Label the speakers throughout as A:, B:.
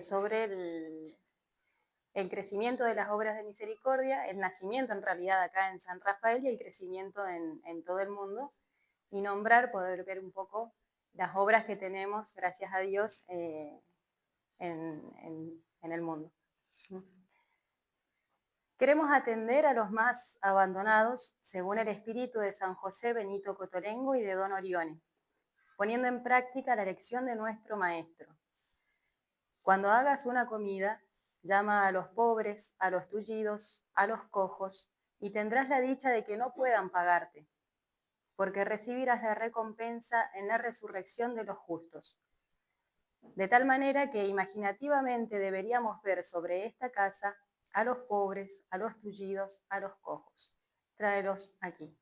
A: sobre el crecimiento de las obras de misericordia, el nacimiento en realidad acá en San Rafael y el crecimiento en todo el mundo, y nombrar, poder ver un poco las obras que tenemos, gracias a Dios, en el mundo. Queremos atender a los más abandonados, según el espíritu de San José Benito Cotolengo y de Don Orione, poniendo en práctica la lección de nuestro Maestro. Cuando hagas una comida, llama a los pobres, a los tullidos, a los cojos, y tendrás la dicha de que no puedan pagarte, porque recibirás la recompensa en la resurrección de los justos. De tal manera que imaginativamente deberíamos ver sobre esta casa a los pobres, a los tullidos, a los cojos. Tráelos aquí.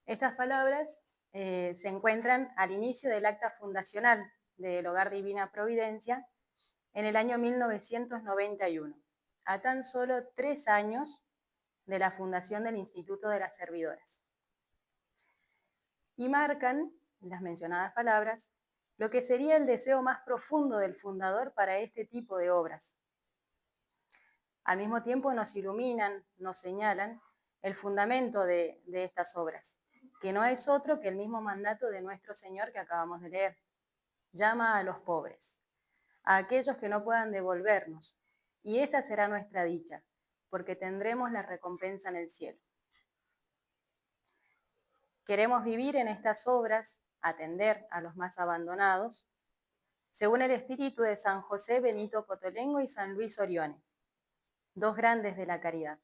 A: Estas palabras se encuentran al inicio del acta fundacional del Hogar Divina Providencia en el año 1991, a tan solo 3 años de la fundación del Instituto de las Servidoras. Y marcan, las mencionadas palabras, lo que sería el deseo más profundo del fundador para este tipo de obras. Al mismo tiempo nos iluminan, nos señalan el fundamento de estas obras, que no es otro que el mismo mandato de nuestro Señor que acabamos de leer. Llama a los pobres, a aquellos que no puedan devolvernos, y esa será nuestra dicha, porque tendremos la recompensa en el cielo. Queremos vivir en estas obras, atender a los más abandonados, según el espíritu de San José Benito Cotolengo y San Luis Orione, dos grandes de la caridad.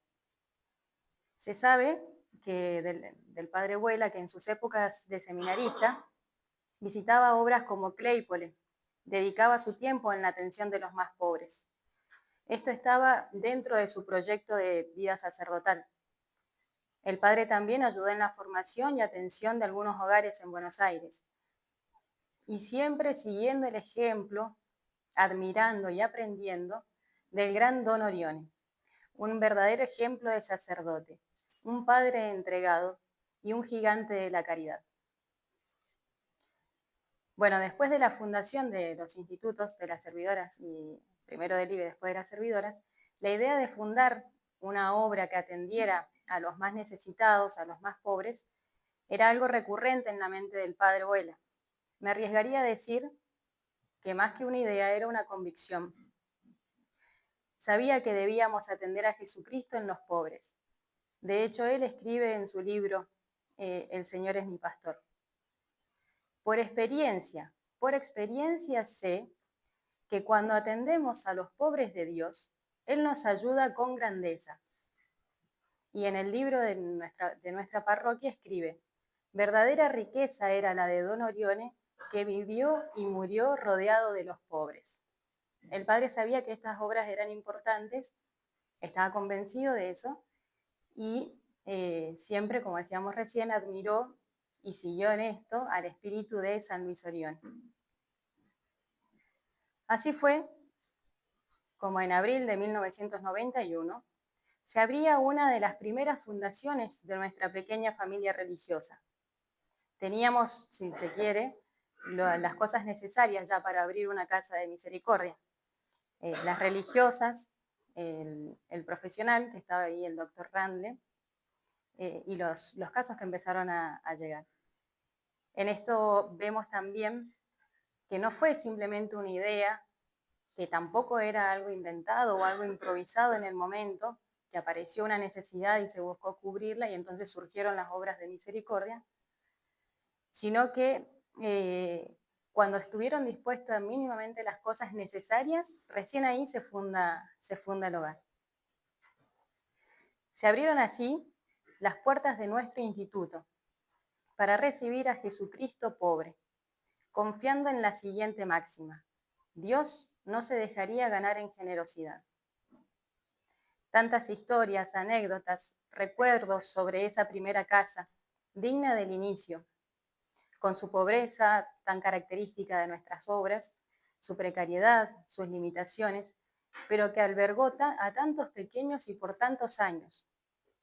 A: Se sabe que del padre Vuela, que en sus épocas de seminarista visitaba obras como Claypole, dedicaba su tiempo en la atención de los más pobres. Esto estaba dentro de su proyecto de vida sacerdotal. El padre también ayudó en la formación y atención de algunos hogares en Buenos Aires. Y siempre siguiendo el ejemplo, admirando y aprendiendo del gran Don Orione, un verdadero ejemplo de sacerdote, un padre entregado y un gigante de la caridad. Bueno, después de la fundación de los institutos de las servidoras, y primero del IBE y después de las servidoras, la idea de fundar una obra que atendiera a los más necesitados, a los más pobres, era algo recurrente en la mente del padre Vuela. Me arriesgaría a decir que más que una idea era una convicción. Sabía que debíamos atender a Jesucristo en los pobres. De hecho, él escribe en su libro El Señor es mi pastor. Por experiencia sé que cuando atendemos a los pobres de Dios, Él nos ayuda con grandeza. Y en el libro de nuestra parroquia escribe: verdadera riqueza era la de Don Orione, que vivió y murió rodeado de los pobres. El padre sabía que estas obras eran importantes, estaba convencido de eso, y siempre, como decíamos recién, admiró y siguió en esto al espíritu de San Luis Orione. Así fue como en abril de 1991 se abría una de las primeras fundaciones de nuestra pequeña familia religiosa. Teníamos, si se quiere, las cosas necesarias ya para abrir una casa de misericordia. Las religiosas, el profesional, que estaba ahí el doctor Randle, y los casos que empezaron a llegar. En esto vemos también que no fue simplemente una idea, que tampoco era algo inventado o algo improvisado en el momento, que apareció una necesidad y se buscó cubrirla y entonces surgieron las obras de misericordia, sino que cuando estuvieron dispuestas mínimamente las cosas necesarias, recién ahí se funda el hogar. Se abrieron así las puertas de nuestro instituto para recibir a Jesucristo pobre, confiando en la siguiente máxima: Dios no se dejaría ganar en generosidad. Tantas historias, anécdotas, recuerdos sobre esa primera casa, digna del inicio, con su pobreza tan característica de nuestras obras, su precariedad, sus limitaciones, pero que albergó a tantos pequeños y por tantos años,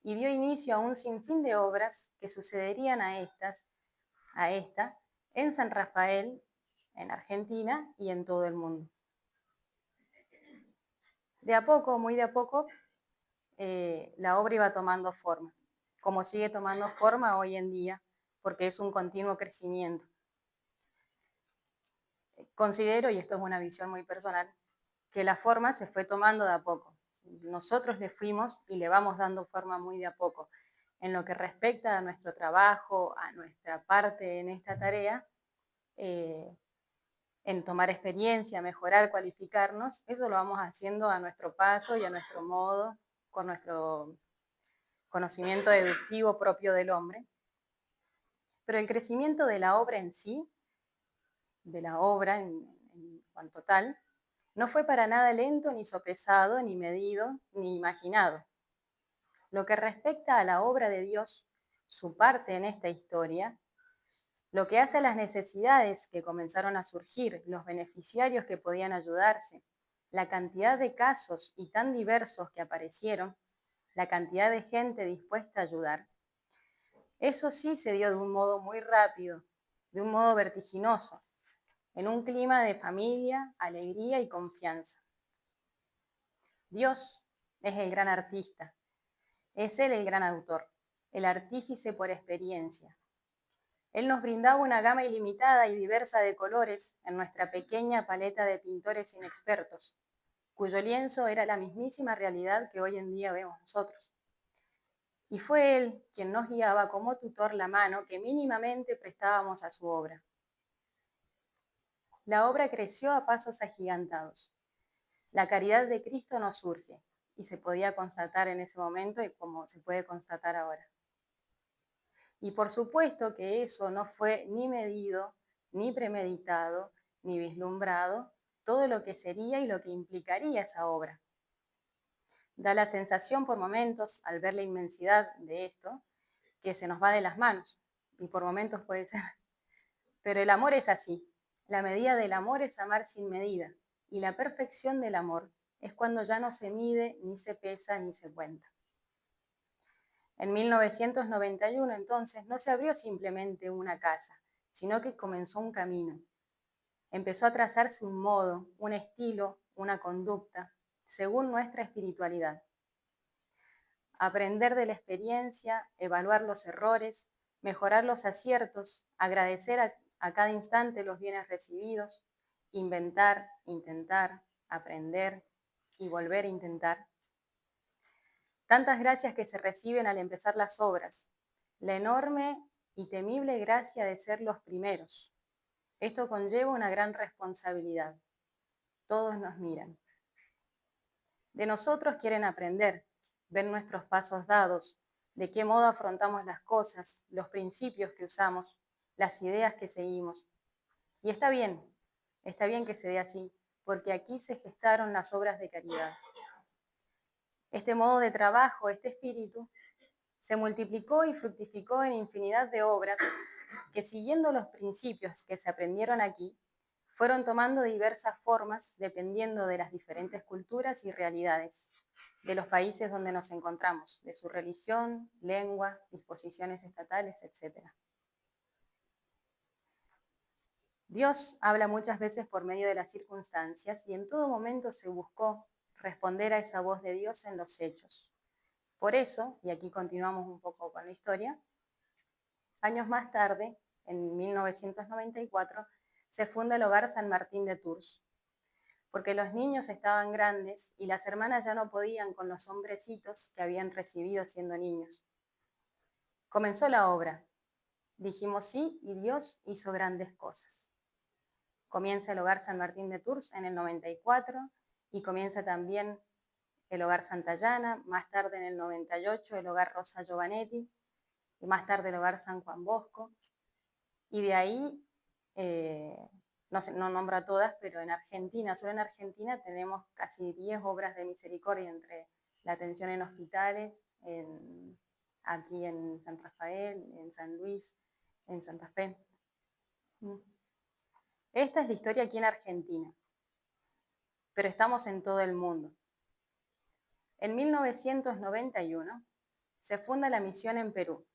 A: y dio inicio a un sinfín de obras que sucederían a esta, en San Rafael, en Argentina y en todo el mundo. De a poco, muy de a poco, la obra iba tomando forma, como sigue tomando forma hoy en día, porque es un continuo crecimiento. Considero, y esto es una visión muy personal, que la forma se fue tomando de a poco. Nosotros le fuimos y le vamos dando forma muy de a poco. En lo que respecta a nuestro trabajo, a nuestra parte en esta tarea, en tomar experiencia, mejorar, cualificarnos, eso lo vamos haciendo a nuestro paso y a nuestro modo, con nuestro conocimiento deductivo propio del hombre. Pero el crecimiento de la obra en sí, de la obra en cuanto tal, no fue para nada lento, ni sopesado, ni medido, ni imaginado. Lo que respecta a la obra de Dios, su parte en esta historia, lo que hace a las necesidades que comenzaron a surgir, los beneficiarios que podían ayudarse, la cantidad de casos y tan diversos que aparecieron, la cantidad de gente dispuesta a ayudar, eso sí se dio de un modo muy rápido, de un modo vertiginoso, en un clima de familia, alegría y confianza. Dios es el gran artista, es Él el gran autor, el artífice por experiencia. Él nos brindaba una gama ilimitada y diversa de colores en nuestra pequeña paleta de pintores inexpertos, cuyo lienzo era la mismísima realidad que hoy en día vemos nosotros. Y fue Él quien nos guiaba como tutor la mano que mínimamente prestábamos a su obra. La obra creció a pasos agigantados. La caridad de Cristo nos surge, y se podía constatar en ese momento y como se puede constatar ahora. Y por supuesto que eso no fue ni medido, ni premeditado, ni vislumbrado, todo lo que sería y lo que implicaría esa obra. Da la sensación por momentos, al ver la inmensidad de esto, que se nos va de las manos, y por momentos puede ser. Pero el amor es así. La medida del amor es amar sin medida, y la perfección del amor es cuando ya no se mide, ni se pesa, ni se cuenta. En 1991, entonces, no se abrió simplemente una casa, sino que comenzó un camino. Empezó a trazarse un modo, un estilo, una conducta, según nuestra espiritualidad. Aprender de la experiencia, evaluar los errores, mejorar los aciertos, agradecer a cada instante los bienes recibidos, inventar, intentar, aprender y volver a intentar. Tantas gracias que se reciben al empezar las obras, la enorme y temible gracia de ser los primeros. Esto conlleva una gran responsabilidad. Todos nos miran. De nosotros quieren aprender, ven nuestros pasos dados, de qué modo afrontamos las cosas, los principios que usamos, las ideas que seguimos. Y está bien que se dé así, porque aquí se gestaron las obras de caridad. Este modo de trabajo, este espíritu, se multiplicó y fructificó en infinidad de obras que, siguiendo los principios que se aprendieron aquí, fueron tomando diversas formas dependiendo de las diferentes culturas y realidades de los países donde nos encontramos, de su religión, lengua, disposiciones estatales, etc. Dios habla muchas veces por medio de las circunstancias y en todo momento se buscó responder a esa voz de Dios en los hechos. Por eso, y aquí continuamos un poco con la historia, años más tarde, en 1994, se funda el Hogar San Martín de Tours, porque los niños estaban grandes y las hermanas ya no podían con los hombrecitos que habían recibido siendo niños. Comenzó la obra, dijimos sí y Dios hizo grandes cosas. Comienza el Hogar San Martín de Tours en el 94 y comienza también el Hogar Santayana, más tarde en el 98 el Hogar Rosa Giovanetti y más tarde el Hogar San Juan Bosco. Y de ahí, no nombro a todas, pero en Argentina, solo en Argentina tenemos casi 10 obras de misericordia entre la atención en hospitales, aquí en San Rafael, en San Luis, en Santa Fe. Esta es la historia aquí en Argentina, pero estamos en todo el mundo. En 1991 se funda la misión en Perú.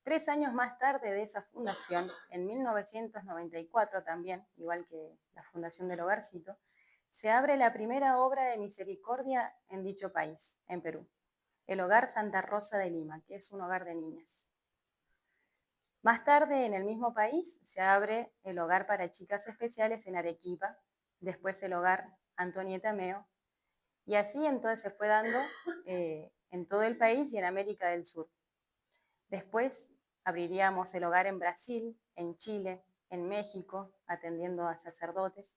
A: 3 años más tarde de esa fundación, en 1994 también, igual que la fundación del Hogarcito, se abre la primera obra de misericordia en dicho país, en Perú, el Hogar Santa Rosa de Lima, que es un hogar de niñas. Más tarde, en el mismo país, se abre el Hogar para Chicas Especiales en Arequipa, después el Hogar Antonieta Meo, y así entonces se fue dando en todo el país y en América del Sur. Después abriríamos el hogar en Brasil, en Chile, en México, atendiendo a sacerdotes,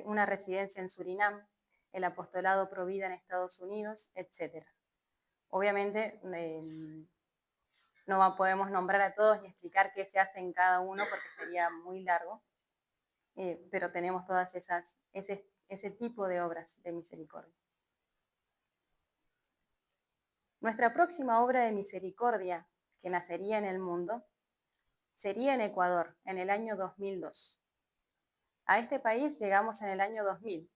A: una residencia en Surinam, el apostolado Provida en Estados Unidos, etc. Obviamente no podemos nombrar a todos ni explicar qué se hace en cada uno porque sería muy largo, pero tenemos todas ese tipo de obras de misericordia. Nuestra próxima obra de misericordia que nacería en el mundo sería en Ecuador, en el año 2002. A este país llegamos en el año 2000.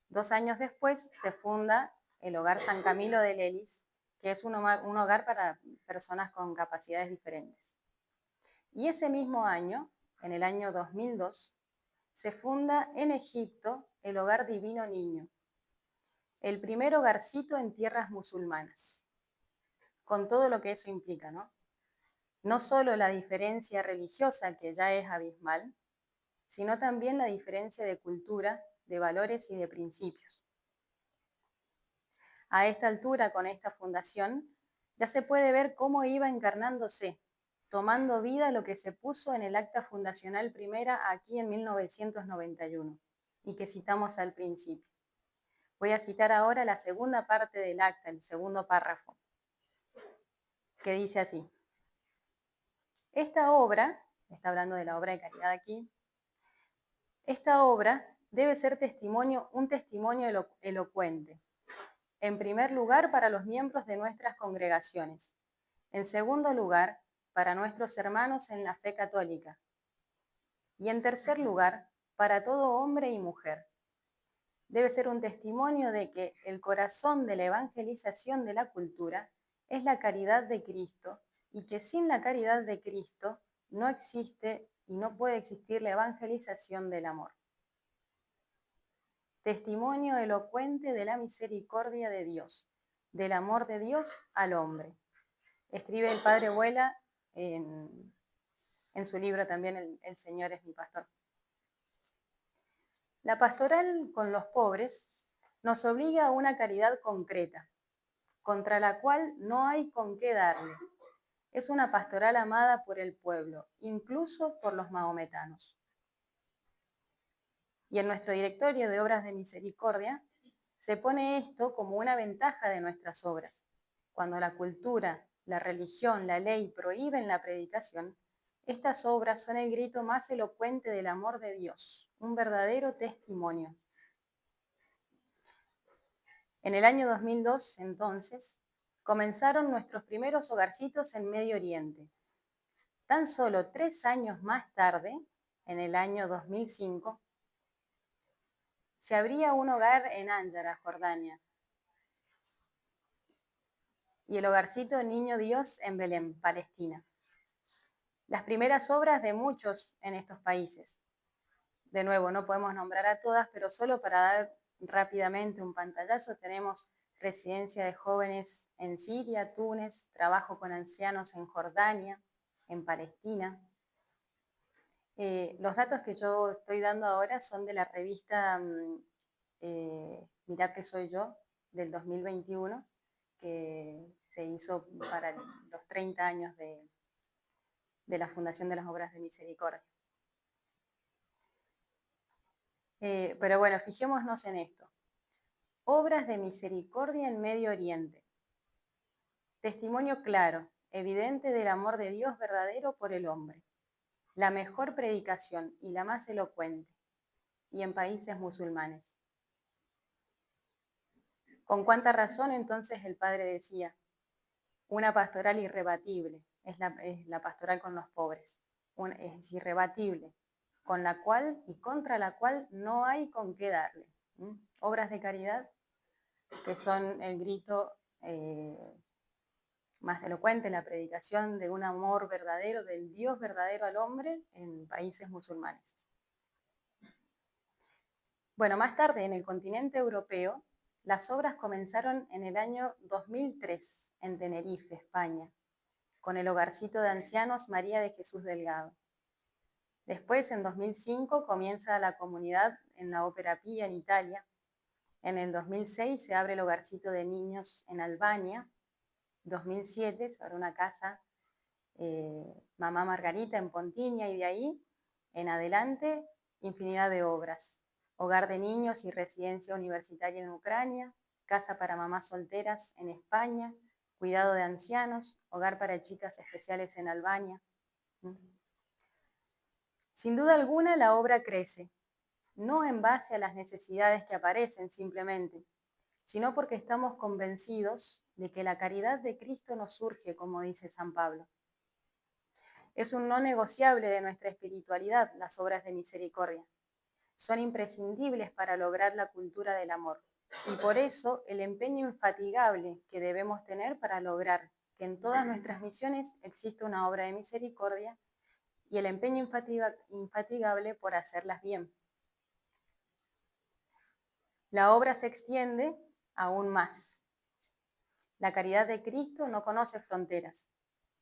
A: 2 años después se funda el Hogar San Camilo de Lelis, que es un hogar para personas con capacidades diferentes. Y ese mismo año, en el año 2002, se funda en Egipto el Hogar Divino Niño, el primer hogarcito en tierras musulmanas, con todo lo que eso implica, ¿no? No solo la diferencia religiosa, que ya es abismal, sino también la diferencia de cultura, de valores y de principios. A esta altura, con esta fundación, ya se puede ver cómo iba encarnándose, tomando vida lo que se puso en el acta fundacional primera aquí en 1991 y que citamos al principio. Voy a citar ahora la segunda parte del acta, el segundo párrafo, que dice así: esta obra, está hablando de la obra de caridad aquí, esta obra debe ser un testimonio elocuente, en primer lugar para los miembros de nuestras congregaciones, en segundo lugar para nuestros hermanos en la fe católica y en tercer lugar para todo hombre y mujer. Debe ser un testimonio de que el corazón de la evangelización de la cultura es la caridad de Cristo y que sin la caridad de Cristo no existe y no puede existir la evangelización del amor. Testimonio elocuente de la misericordia de Dios, del amor de Dios al hombre. Escribe el padre Vuela en su libro también El Señor es mi pastor. La pastoral con los pobres nos obliga a una caridad concreta, contra la cual no hay con qué darle. Es una pastoral amada por el pueblo, incluso por los mahometanos. Y en nuestro directorio de obras de misericordia se pone esto como una ventaja de nuestras obras. Cuando la cultura, la religión, la ley prohíben la predicación, estas obras son el grito más elocuente del amor de Dios, un verdadero testimonio. En el año 2002, entonces, comenzaron nuestros primeros hogarcitos en Medio Oriente. Tan solo 3 años más tarde, en el año 2005, se abría un hogar en Ánjara, Jordania, y el hogarcito Niño Dios en Belén, Palestina. Las primeras obras de muchos en estos países. De nuevo, no podemos nombrar a todas, pero solo para dar rápidamente un pantallazo, tenemos residencia de jóvenes en Siria, Túnez, trabajo con ancianos en Jordania, en Palestina. Los datos que yo estoy dando ahora son de la revista Mirad que soy yo, del 2021, que se hizo para los 30 años de la Fundación de las Obras de Misericordia. Pero bueno, fijémonos en esto. Obras de misericordia en Medio Oriente. Testimonio claro, evidente del amor de Dios verdadero por el hombre. La mejor predicación y la más elocuente. Y en países musulmanes. ¿Con cuánta razón entonces el padre decía? Una pastoral irrebatible, es la pastoral con los pobres. Es irrebatible, con la cual y contra la cual no hay con qué darle. Obras de caridad que son el grito más elocuente, la predicación de un amor verdadero, del Dios verdadero al hombre en países musulmanes. Bueno, más tarde en el continente europeo, las obras comenzaron en el año 2003 en Tenerife, España, con el hogarcito de ancianos María de Jesús Delgado. Después, en 2005, comienza la comunidad en la Ópera Pia en Italia. En el 2006 se abre el hogarcito de niños en Albania. 2007 se abre una casa Mamá Margarita en Pontinia, y de ahí en adelante infinidad de obras. Hogar de niños y residencia universitaria en Ucrania, casa para mamás solteras en España, cuidado de ancianos, hogar para chicas especiales en Albania. Sin duda alguna la obra crece, no en base a las necesidades que aparecen simplemente, sino porque estamos convencidos de que la caridad de Cristo nos surge, como dice San Pablo. Es un no negociable de nuestra espiritualidad las obras de misericordia. Son imprescindibles para lograr la cultura del amor. Y por eso el empeño infatigable que debemos tener para lograr que en todas nuestras misiones exista una obra de misericordia y el empeño infatigable por hacerlas bien. La obra se extiende aún más. La caridad de Cristo no conoce fronteras.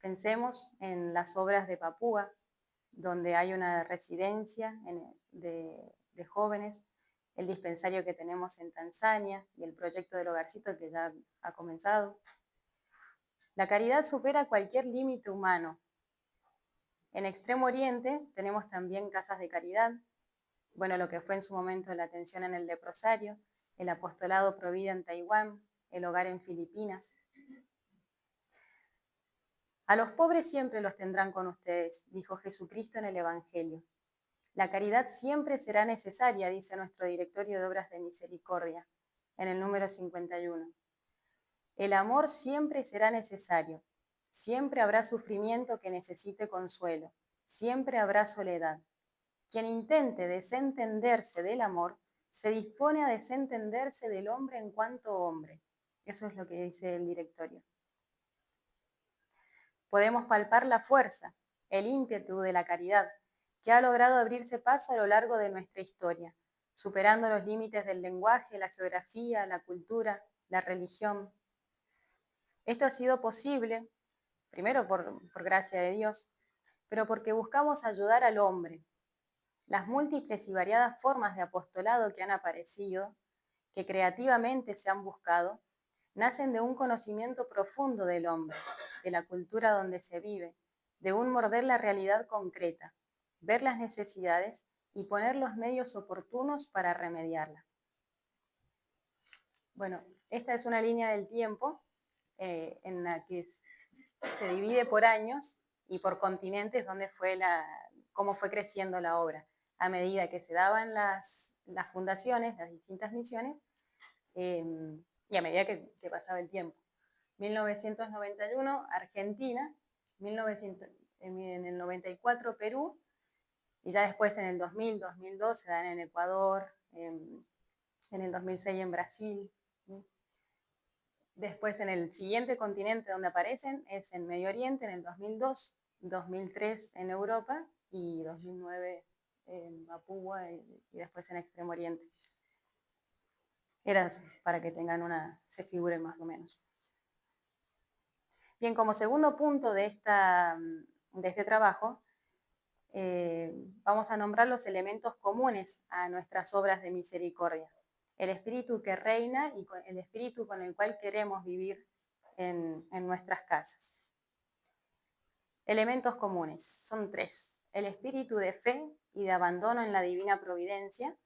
A: Pensemos en las obras de Papúa, donde hay una residencia de jóvenes, el dispensario que tenemos en Tanzania y el proyecto del hogarcito que ya ha comenzado. La caridad supera cualquier límite humano. En Extremo Oriente tenemos también casas de caridad, bueno, lo que fue en su momento la atención en el leprosario, el apostolado Provida en Taiwán, el hogar en Filipinas. A los pobres siempre los tendrán con ustedes, dijo Jesucristo en el Evangelio. La caridad siempre será necesaria, dice nuestro Directorio de Obras de Misericordia, en el número 51. El amor siempre será necesario. Siempre habrá sufrimiento que necesite consuelo. Siempre habrá soledad. Quien intente desentenderse del amor, se dispone a desentenderse del hombre en cuanto hombre. Eso es lo que dice el Directorio. Podemos palpar la fuerza, el ímpetu de la caridad, que ha logrado abrirse paso a lo largo de nuestra historia, superando los límites del lenguaje, la geografía, la cultura, la religión. Esto ha sido posible, primero por gracia de Dios, pero porque buscamos ayudar al hombre. Las múltiples y variadas formas de apostolado que han aparecido, que creativamente se han buscado, nacen de un conocimiento profundo del hombre, de la cultura donde se vive, de un morder la realidad concreta, ver las necesidades y poner los medios oportunos para remediarla. Bueno, esta es una línea del tiempo en la que se divide por años y por continentes cómo fue creciendo la obra a medida que se daban las fundaciones, las distintas misiones, y a medida que pasaba el tiempo. 1991, Argentina, en el 94, Perú, y ya después en el 2000, 2002 se dan en Ecuador, en el 2006 en Brasil. Después en el siguiente continente donde aparecen es en Medio Oriente en el 2002, 2003 en Europa y 2009 en Papúa y después en Extremo Oriente. Era para que se figuren más o menos. Bien, como segundo punto de este trabajo, vamos a nombrar los elementos comunes a nuestras obras de misericordia. El espíritu que reina y el espíritu con el cual queremos vivir en nuestras casas. Elementos comunes, son 3. El espíritu de fe y de abandono en la divina providencia,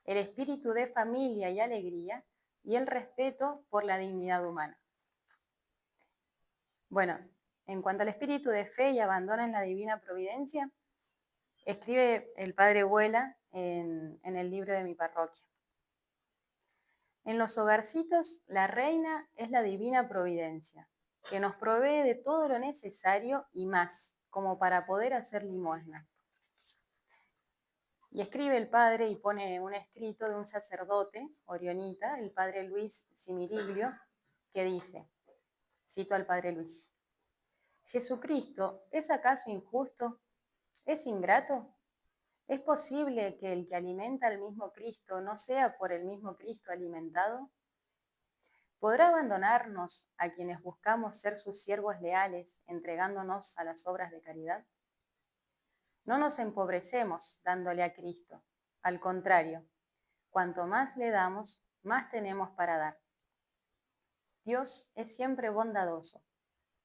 A: el espíritu de familia y alegría, y el respeto por la dignidad humana. Bueno, en cuanto al espíritu de fe y abandono en la divina providencia, escribe el padre Huela en el libro de mi parroquia. En los hogarcitos, la reina es la divina providencia, que nos provee de todo lo necesario y más, como para poder hacer limosna. Y escribe el padre y pone un escrito de un sacerdote orionita, el padre Luis Similiglio, que dice, cito al padre Luis, ¿Jesucristo es acaso injusto? ¿Es ingrato? ¿Es posible que el que alimenta al mismo Cristo no sea por el mismo Cristo alimentado? ¿Podrá abandonarnos a quienes buscamos ser sus siervos leales, entregándonos a las obras de caridad? No nos empobrecemos dándole a Cristo. Al contrario, cuanto más le damos, más tenemos para dar. Dios es siempre bondadoso.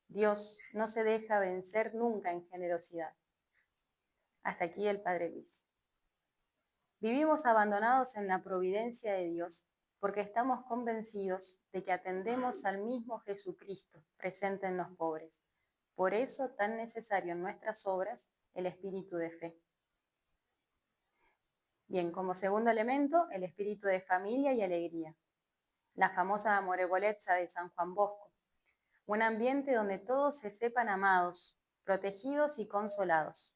A: Dios no se deja vencer nunca en generosidad. Hasta aquí el Padre Luis. Vivimos abandonados en la providencia de Dios porque estamos convencidos de que atendemos al mismo Jesucristo presente en los pobres. Por eso tan necesario en nuestras obras el espíritu de fe. Bien, como segundo elemento, el espíritu de familia y alegría. La famosa amorevolezza de San Juan Bosco. Un ambiente donde todos se sepan amados, protegidos y consolados.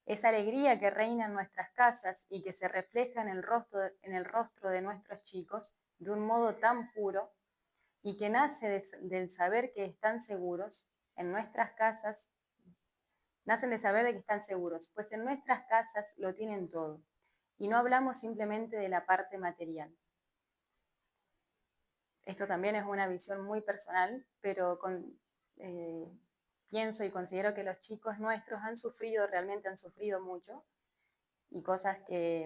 A: Esa alegría que reina en nuestras casas y que se refleja en el rostro de nuestros chicos de un modo tan puro y que nace del saber que están seguros en nuestras casas, nacen de saber de que están seguros, pues en nuestras casas lo tienen todo. Y no hablamos simplemente de la parte material. Esto también es una visión muy personal, pero pienso y considero que los chicos nuestros realmente han sufrido mucho, y cosas que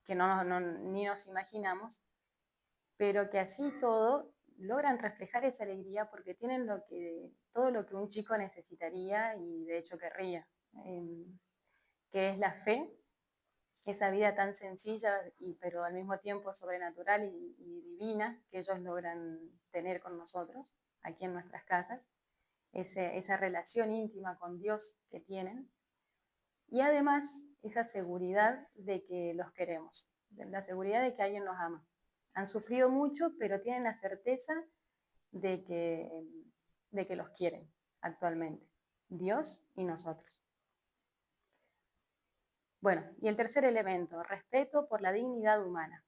A: ni nos imaginamos, pero que así todo logran reflejar esa alegría porque tienen todo lo que un chico necesitaría y de hecho querría, que es la fe, esa vida tan sencilla pero al mismo tiempo sobrenatural y divina que ellos logran tener con nosotros, aquí en nuestras casas, esa relación íntima con Dios que tienen, y además esa seguridad de que los queremos, la seguridad de que alguien los ama. Han sufrido mucho, pero tienen la certeza de que los quieren actualmente, Dios y nosotros. Bueno, y el tercer elemento, respeto por la dignidad humana.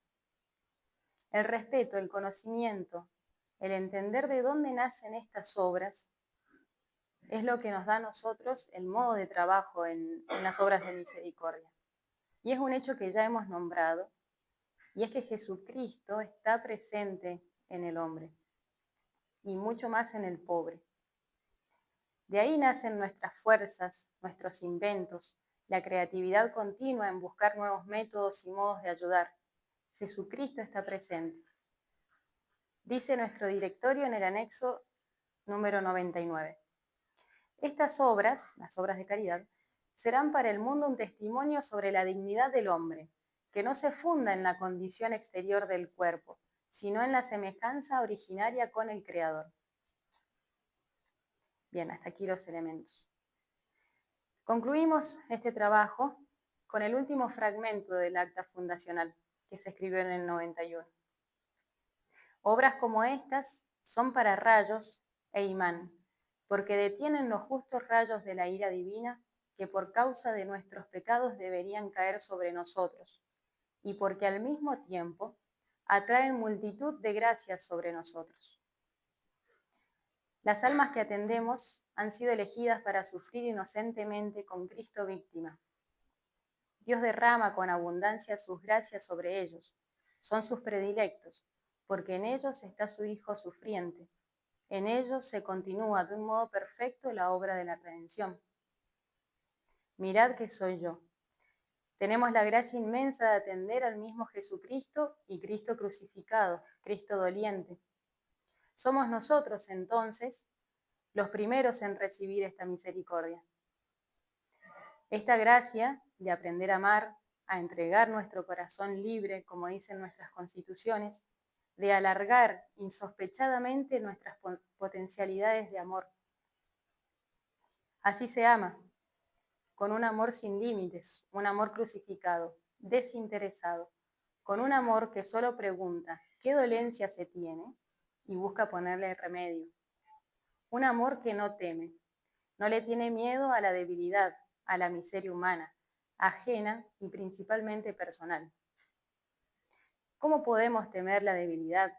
A: El respeto, el conocimiento, el entender de dónde nacen estas obras, es lo que nos da a nosotros el modo de trabajo en las obras de misericordia. Y es un hecho que ya hemos nombrado, y es que Jesucristo está presente en el hombre, y mucho más en el pobre. De ahí nacen nuestras fuerzas, nuestros inventos, la creatividad continua en buscar nuevos métodos y modos de ayudar. Jesucristo está presente. Dice nuestro directorio en el anexo número 99. Estas obras, las obras de caridad, serán para el mundo un testimonio sobre la dignidad del hombre, que no se funda en la condición exterior del cuerpo, sino en la semejanza originaria con el Creador. Bien, hasta aquí los elementos. Concluimos este trabajo con el último fragmento del acta fundacional, que se escribió en el 91. Obras como estas son para rayos e imán, porque detienen los justos rayos de la ira divina que por causa de nuestros pecados deberían caer sobre nosotros, y porque al mismo tiempo atraen multitud de gracias sobre nosotros. Las almas que atendemos han sido elegidas para sufrir inocentemente con Cristo víctima. Dios derrama con abundancia sus gracias sobre ellos. Son sus predilectos, porque en ellos está su Hijo sufriente. En ellos se continúa de un modo perfecto la obra de la redención. Mirad que soy yo. Tenemos la gracia inmensa de atender al mismo Jesucristo y Cristo crucificado, Cristo doliente. Somos nosotros, entonces, los primeros en recibir esta misericordia. Esta gracia de aprender a amar, a entregar nuestro corazón libre, como dicen nuestras constituciones, de alargar insospechadamente nuestras potencialidades de amor. Así se ama, con un amor sin límites, un amor crucificado, desinteresado, con un amor que solo pregunta qué dolencia se tiene y busca ponerle remedio. Un amor que no teme, no le tiene miedo a la debilidad, a la miseria humana, ajena y principalmente personal. ¿Cómo podemos temer la debilidad,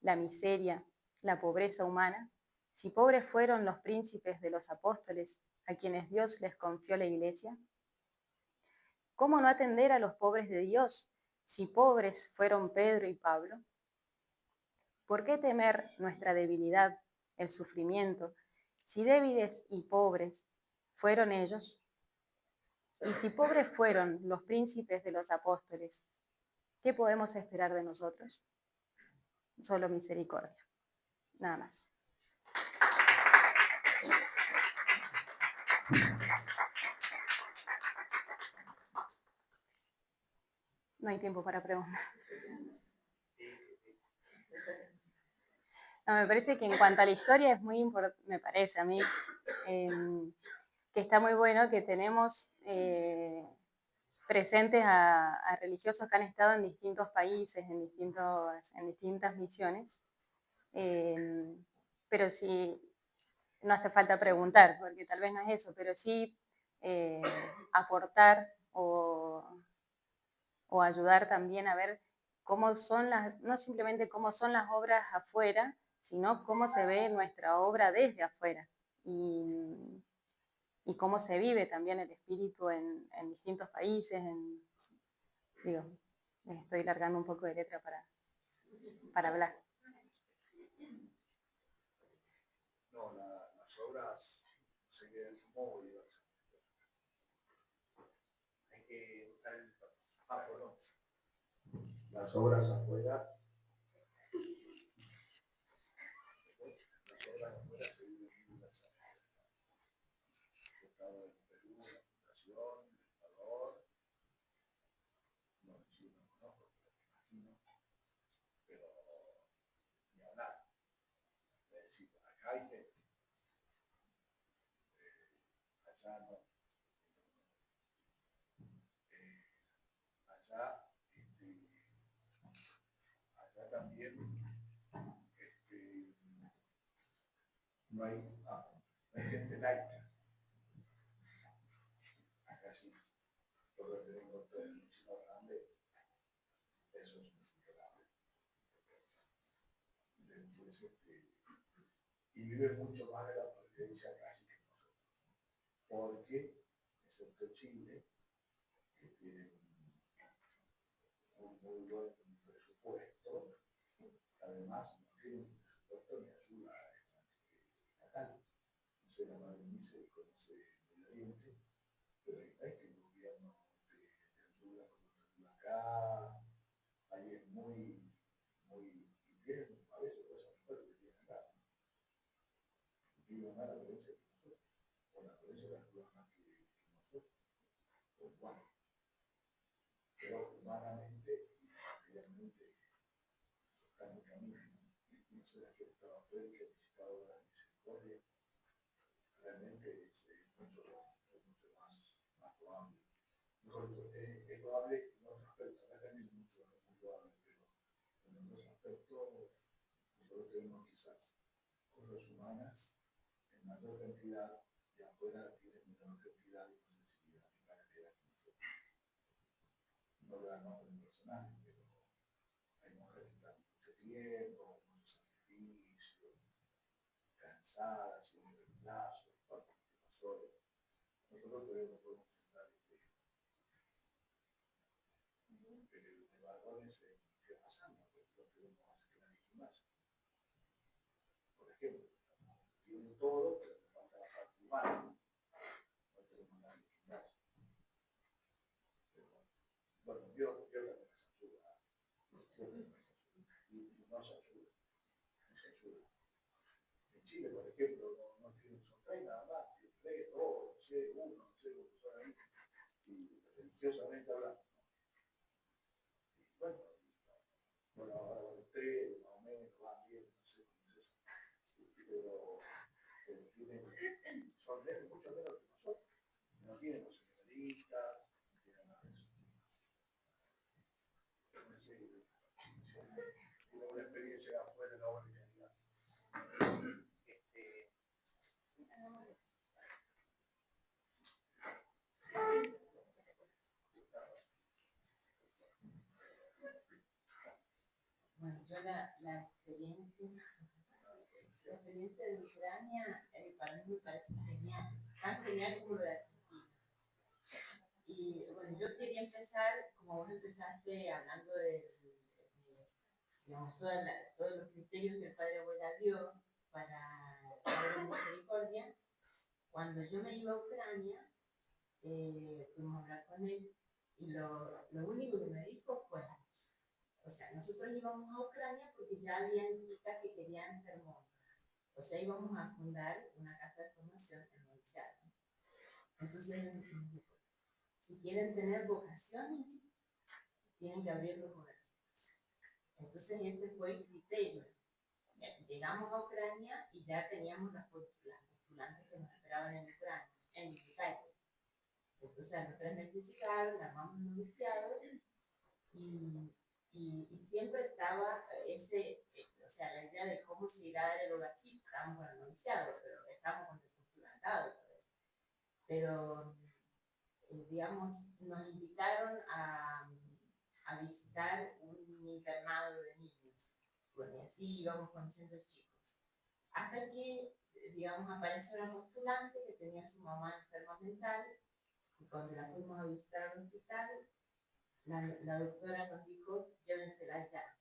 A: la miseria, la pobreza humana, si pobres fueron los príncipes de los apóstoles a quienes Dios les confió la Iglesia? ¿Cómo no atender a los pobres de Dios, si pobres fueron Pedro y Pablo? ¿Por qué temer nuestra debilidad, el sufrimiento, si débiles y pobres fueron ellos? Y si pobres fueron los príncipes de los apóstoles, ¿qué podemos esperar de nosotros? Solo misericordia, nada más. No hay tiempo para preguntas. No, me parece que en cuanto a la historia es muy importante, me parece a mí, que está muy bueno que tenemos presentes a religiosos que han estado en distintos países, en distintas misiones, pero sí, no hace falta preguntar, porque tal vez no es eso, pero sí aportar o ayudar también a ver cómo son no simplemente cómo son las obras afuera, sino cómo se ve nuestra obra desde afuera y cómo se vive también el espíritu en distintos países. Digo, me estoy largando un poco de letra para hablar.
B: No, las obras se quedan como diversas. Hay que usar el... perdón. Las obras afuera. Las obras afuera se viven universalmente. El estado de Perú, la Fundación, el Ecuador, no, en Chile no conozco, pero me imagino, pero ni hablar. Es decir, acá hay gente, allá no. Allá, allá también no hay, no hay gente laica. Acá sí, todo el que tengo todo el mundo grande, eso es insuperable. Después, y vive mucho más de la providencia casi que nosotros. Porque, excepto Chile, que tiene un muy buen presupuesto, además no tiene un presupuesto ni ayuda estatal. No sé, la madre dice conoce Medio Oriente, pero hay que el gobierno te ayuda como te ayuda acá, ahí es muy, y tienen a veces cosas mejores que tienen acá. Viven más la violencia que nosotros, o la violencia la ayuda más que nosotros, o igual. Pero humanamente y materialmente está en el camino. No sé, aquel estaba afuera que ha visitado la misericordia, realmente es mucho más probable. Mejor dicho, es probable en otros aspectos, acá también es mucho, muy probable, pero en otros aspectos nosotros tenemos quizás cosas humanas en mayor cantidad y afuera tienen menor cantidad y no sé si la misma cantidad que nosotros. No le dan nombre personal, pero hay mujeres que están mucho tiempo, mucho sacrificio, cansadas, sin un reemplazo, parte que pasó. Nosotros todavía no podemos pensar de varones en Tierra Santa, porque no tenemos clarísimas. Por ejemplo, tiene todo, pero le falta la parte humana. No tenemos nada de gimnasio. Bueno, Dios también nos ayuda. Y nos ayuda. En Chile, por ejemplo, no tienen, son tres nada más, tienen tres, dos, no sé, uno, no sé lo que son ahí, y religiosamente hablando. Y bueno, ahora van tres, más o menos, van bien, no sé cómo es eso. Pero tienen, son mucho menos que nosotros. No tienen los seminaristas, no tienen nada de eso. No sé, tiene una experiencia afuera de la ordinariedad.
C: Bueno, yo la experiencia de Ucrania para mí me parece genial, tan genial como la de Argentina. Y Y bueno, yo quería empezar, como vos empezaste hablando digamos, todos los criterios que el Padre Abuela dio para la misericordia. Cuando yo me iba a Ucrania, fuimos a hablar con él y lo único que me dijo fue, o sea, nosotros íbamos a Ucrania porque ya habían chicas que querían ser monjas. O sea, íbamos a fundar una casa de formación en noviciado. Entonces, si quieren tener vocaciones, tienen que abrir los hogarcitos. Entonces, ese fue el criterio. Llegamos a Ucrania y ya teníamos las postulantes que nos esperaban en Ucrania, en Israel. Entonces, a los 3 meses llegaron, armamos un noviciado y siempre estaba o sea, la idea de cómo se irá a dar el hogarcito. Estábamos con el noviciado, pero estábamos con el postulantado. Pero digamos, nos invitaron a visitar un internado de niños. Bueno, y así íbamos conociendo chicos. Hasta que, digamos, apareció una postulante que tenía a su mamá enferma mental, y cuando la fuimos a visitar al hospital, la doctora nos dijo, llévensela ya.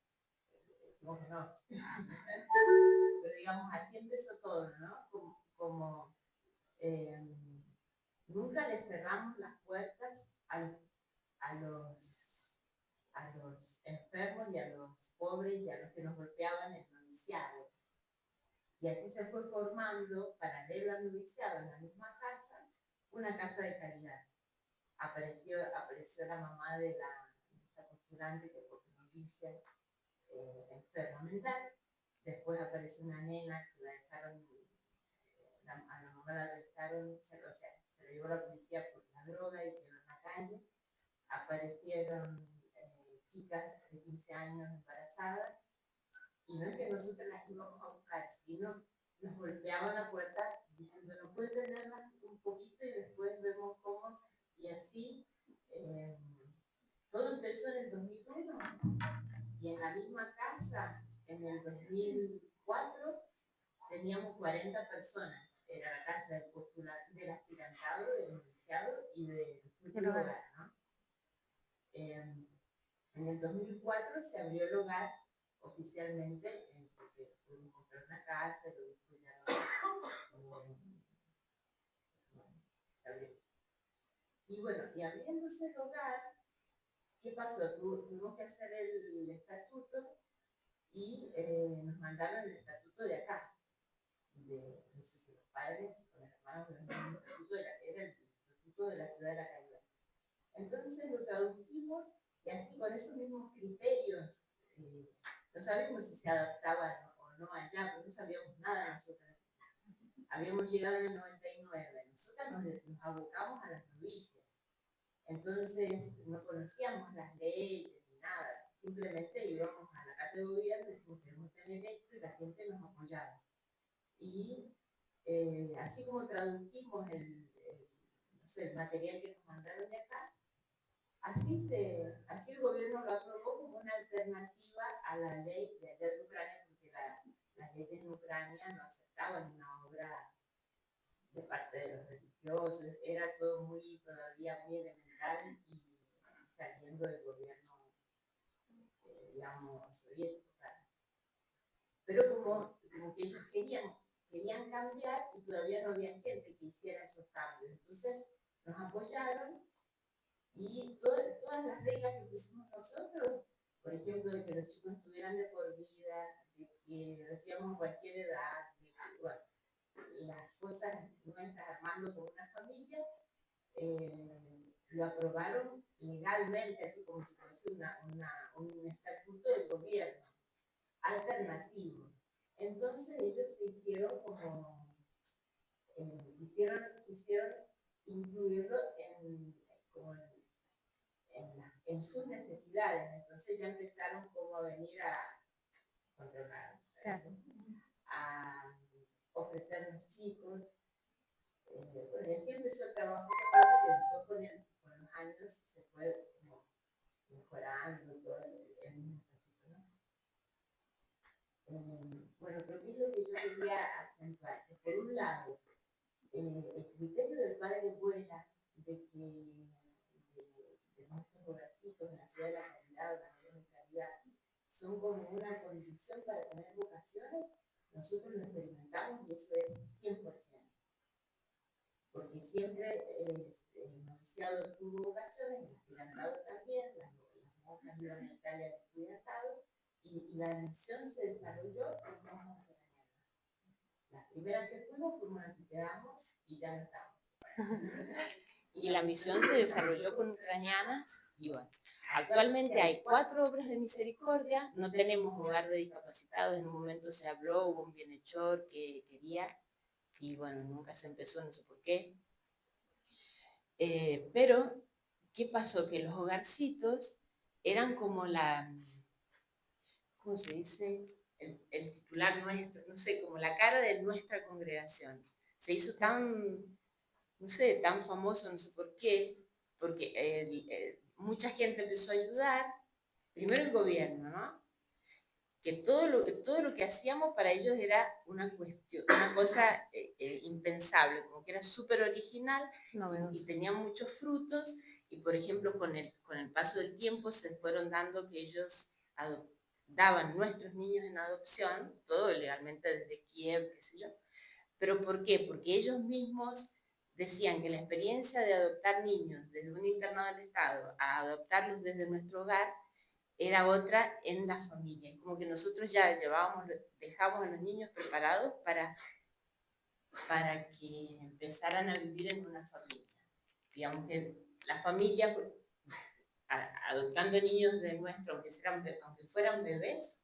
C: No, no. Pero digamos, así empezó todo, ¿no? Como nunca le cerramos las puertas a los enfermos y a los pobres y a los que nos golpeaban el noviciado. Y así se fue formando, paralelo al noviciado, en la misma casa, una casa de caridad. Apareció la mamá de esta postulante que porque nos dice enferma mental. Después apareció una nena que la dejaron, a la mamá la arrestaron, o sea, se la llevó la policía por la droga y quedó en la calle. Aparecieron chicas de 15 años embarazadas, y no es que nosotros las íbamos a buscar, sino nos golpeaban la puerta diciendo, no pueden tenerlas un poquito y después vemos cómo, y así todo empezó en el 2001, y en la misma casa, en el 2004, teníamos 40 personas. Era la casa del aspirantado, del noviciado y del futuro hogar, ¿no? En el 2004 se abrió el hogar oficialmente, porque pudimos comprar una casa, y después ya se abrió. Y bueno, y abriéndose el hogar, ¿qué pasó? Tuvimos que hacer el estatuto y nos mandaron el estatuto de acá, no sé si los padres o los hermanos, el estatuto era el estatuto de la ciudad de la Caridad. Entonces lo tradujimos y así con esos mismos criterios, no sabíamos si se adaptaban o no allá, porque no sabíamos nada nosotros. Habíamos llegado en el 99, nosotras nos abocamos a las novicias. Entonces no conocíamos las leyes ni nada, simplemente íbamos a la casa de gobierno y decimos queremos tener esto y la gente nos apoyaba. Y así como tradujimos no sé, el material que nos mandaron de acá, así el gobierno lo aprobó como una alternativa a la ley de allá de Ucrania, porque las leyes en Ucrania no aceptaban una obra de parte de los religiosos, era todo todavía muy elemental y saliendo del gobierno, digamos, soviético. Pero como que ellos querían cambiar y todavía no había gente que hiciera esos cambios. Entonces nos apoyaron y todas las reglas que pusimos nosotros, por ejemplo, de que los chicos estuvieran de por vida, de que recibamos cualquier edad, de que, bueno, las cosas nuestras armando con una familia, lo aprobaron legalmente, así como si fuese un estatuto del gobierno alternativo. Entonces ellos se hicieron como, quisieron incluirlo en sus necesidades. Entonces ya empezaron como a venir a controlar, a ofrecernos chicos. Bueno, y así empezó el trabajo que después con los años se fue como mejorando todo el estatuto, ¿no? Bueno, pero ¿qué es lo que yo quería acentuar? Que por un lado, el criterio del padre Vuela de hogarcitos en la ciudad de la Caridad, los de caridad, son como una condición para tener vocaciones, nosotros lo experimentamos y eso es 100%. Porque siempre el noviciado tuvo vocaciones, el aspirantado también, las monjas iban a Italia al estudiantado, y la misión se desarrolló en monjas ucranianas. Las primeras que fuimos las que quedamos y ya no estamos. Y la misión se desarrolló con ucranianas y bueno, actualmente hay 4 obras de misericordia, no tenemos hogar de discapacitados, en un momento se habló, hubo un bienhechor que quería y bueno, nunca se empezó, no sé por qué. Pero, ¿qué pasó? Que los hogarcitos eran como ¿cómo se dice? El titular nuestro, no sé, como la cara de nuestra congregación. Se hizo tan, no sé, tan famoso, no sé por qué, porque mucha gente empezó a ayudar, primero el gobierno, ¿no? Que todo lo que hacíamos para ellos era una cosa impensable, como que era súper original y tenía muchos frutos, y por ejemplo con el paso del tiempo se fueron dando que ellos daban nuestros niños en adopción, todo legalmente desde Kiev, qué sé yo. ¿Pero por qué? Porque ellos mismos decían que la experiencia de adoptar niños desde un internado del Estado a adoptarlos desde nuestro hogar era otra en la familia. Como que nosotros ya dejábamos a los niños preparados para que empezaran a vivir en una familia. Digamos que la familia, adoptando niños de nuestro, aunque fueran bebés,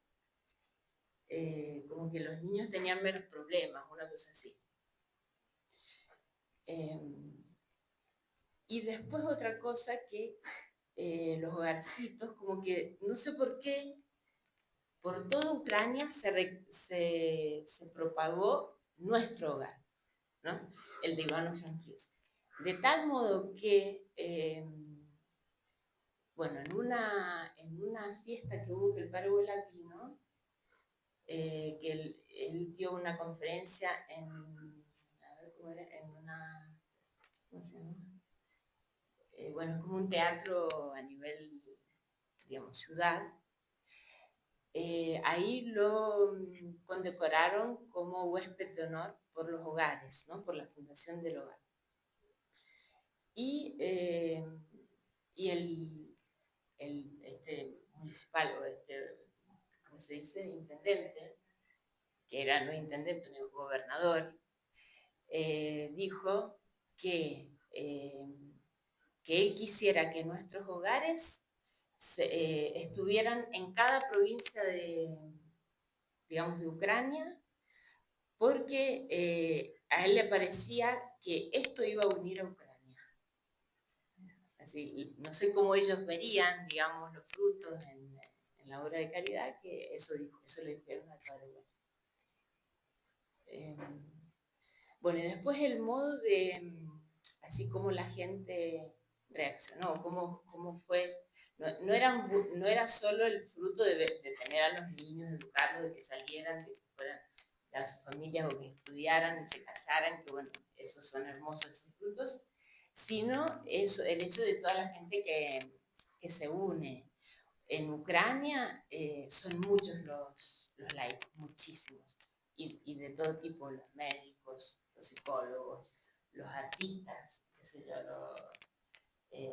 C: como que los niños tenían menos problemas, una cosa así. Y después otra cosa que los hogarcitos, como que no sé por qué, por toda Ucrania se propagó nuestro hogar, ¿no? El de Ivano-Frankivsk. De tal modo que, bueno, en una fiesta que hubo que el padre Volapino, que él dio una conferencia a ver cómo era, en una, ¿cómo se llama? Bueno, es como un teatro a nivel, digamos, ciudad. Ahí lo condecoraron como huésped de honor por los hogares, ¿no? Por la Fundación del Hogar. Y este municipal, o ¿cómo se dice? Intendente, que era no intendente, no gobernador, dijo que él quisiera que nuestros hogares estuvieran en cada provincia digamos, de Ucrania, porque a él le parecía que esto iba a unir a Ucrania. Así, no sé cómo ellos verían, digamos, los frutos en la obra de caridad, que eso le dijeron al padre. Bueno, y después el modo de, así como la gente reaccionó, cómo fue. No era solo el fruto de tener a los niños, de educarlos, de que salieran, de que fueran a sus familias o que estudiaran, se casaran, que bueno, esos son hermosos esos frutos, sino el hecho de toda la gente que se une. En Ucrania son muchos los laicos, muchísimos, y de todo tipo, los médicos, los psicólogos, los artistas, qué sé yo,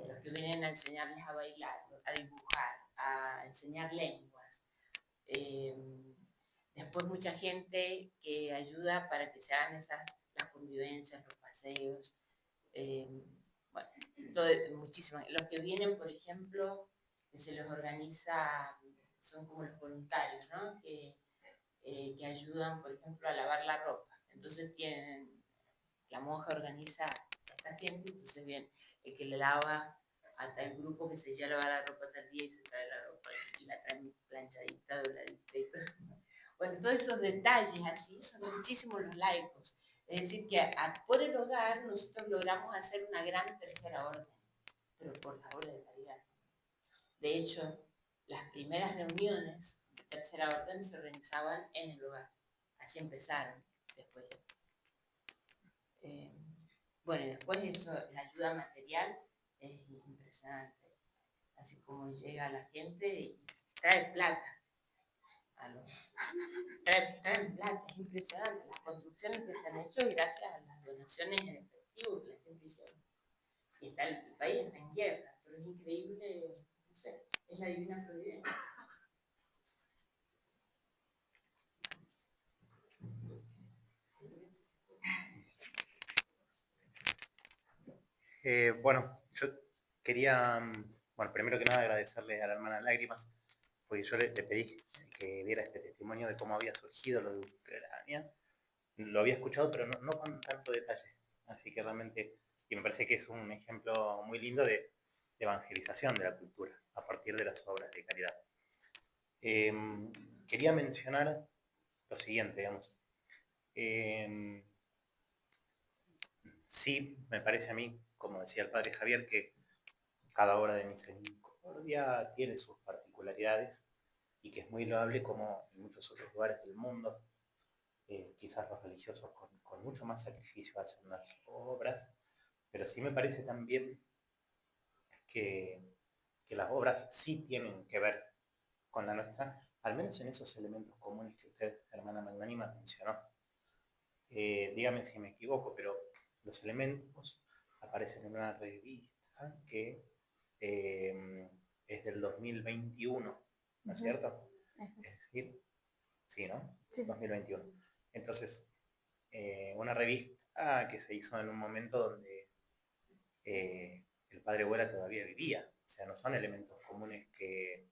C: los que vienen a enseñarles a bailar, a dibujar, a enseñar lenguas. Después mucha gente que ayuda para que se hagan las convivencias, los paseos. Bueno, muchísimas. Los que vienen, por ejemplo, que se los organiza, son como los voluntarios, ¿no? Que ayudan, por ejemplo, a lavar la ropa. Entonces la monja organiza esta gente, entonces bien, el que le lava a tal grupo que se lleva la ropa tal día y se trae la ropa y la trae planchadita, dobladita y todo. Bueno, todos esos detalles así son muchísimos los laicos. Es decir, que por el hogar nosotros logramos hacer una gran tercera orden, pero por la obra de caridad. De hecho, las primeras reuniones de tercera orden se organizaban en el hogar. Así empezaron después. Bueno, y después eso, la ayuda material es impresionante. así como llega la gente y trae plata. Traen plata, es impresionante las construcciones que se han hecho y gracias a las donaciones en efectivo que la gente hizo. Y está, el país está en guerra, pero es increíble, no sé, es la divina providencia.
D: Bueno, yo quería, bueno, primero que nada agradecerle a la hermana Lágrimas, porque yo le pedí que diera este testimonio de cómo había surgido lo de Ucrania. Lo había escuchado, pero no con tanto detalle. Así que realmente, y me parece que es un ejemplo muy lindo de evangelización de la cultura a partir de las obras de caridad. Quería mencionar lo siguiente, digamos. Sí, me parece a mí, como decía el padre Javier, que cada obra de misericordia tiene sus particularidades y que es muy loable como en muchos otros lugares del mundo, quizás los religiosos con mucho más sacrificio hacen las obras, pero sí me parece también que las obras sí tienen que ver con la nuestra, al menos en esos elementos comunes que usted, hermana Magnánima, mencionó. Dígame si me equivoco, pero los elementos aparecen en una revista que es del 2021, ¿no es cierto? Es decir, sí, ¿no?
A: Sí, sí.
D: 2021. Entonces, una revista que se hizo en un momento donde el padre Abuela todavía vivía, o sea, no son elementos comunes que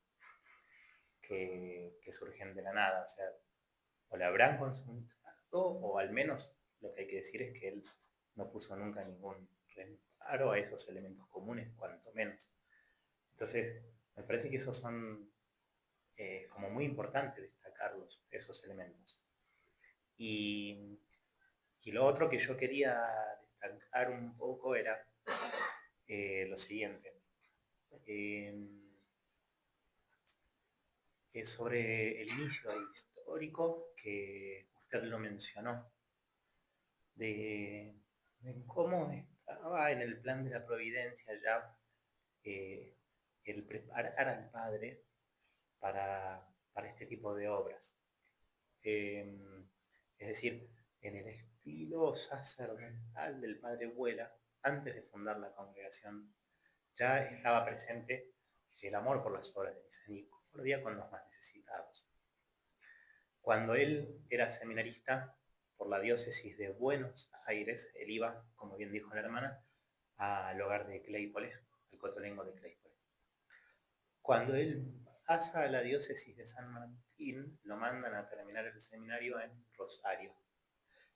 D: surgen de la nada, o sea, o la habrán consultado, o al menos lo que hay que decir es que él no puso nunca ningún reparo a esos elementos comunes, cuanto menos. Entonces, me parece que esos son como muy importantes destacarlos, esos elementos. Y lo otro que yo quería destacar un poco era lo siguiente. Sobre el inicio histórico, que usted lo mencionó, de cómo estaba en el plan de la providencia ya el preparar al padre para este tipo de obras. Es decir, en el estilo sacerdotal del padre Vuela, antes de fundar la congregación, ya estaba presente el amor por las obras de misericordia con los más necesitados. Cuando él era seminarista por la diócesis de Buenos Aires, él iba, como bien dijo la hermana, al hogar de Claypole, al Cotolengo de Claypole. Cuando él pasa a la diócesis de San Martín, lo mandan a terminar el seminario en Rosario.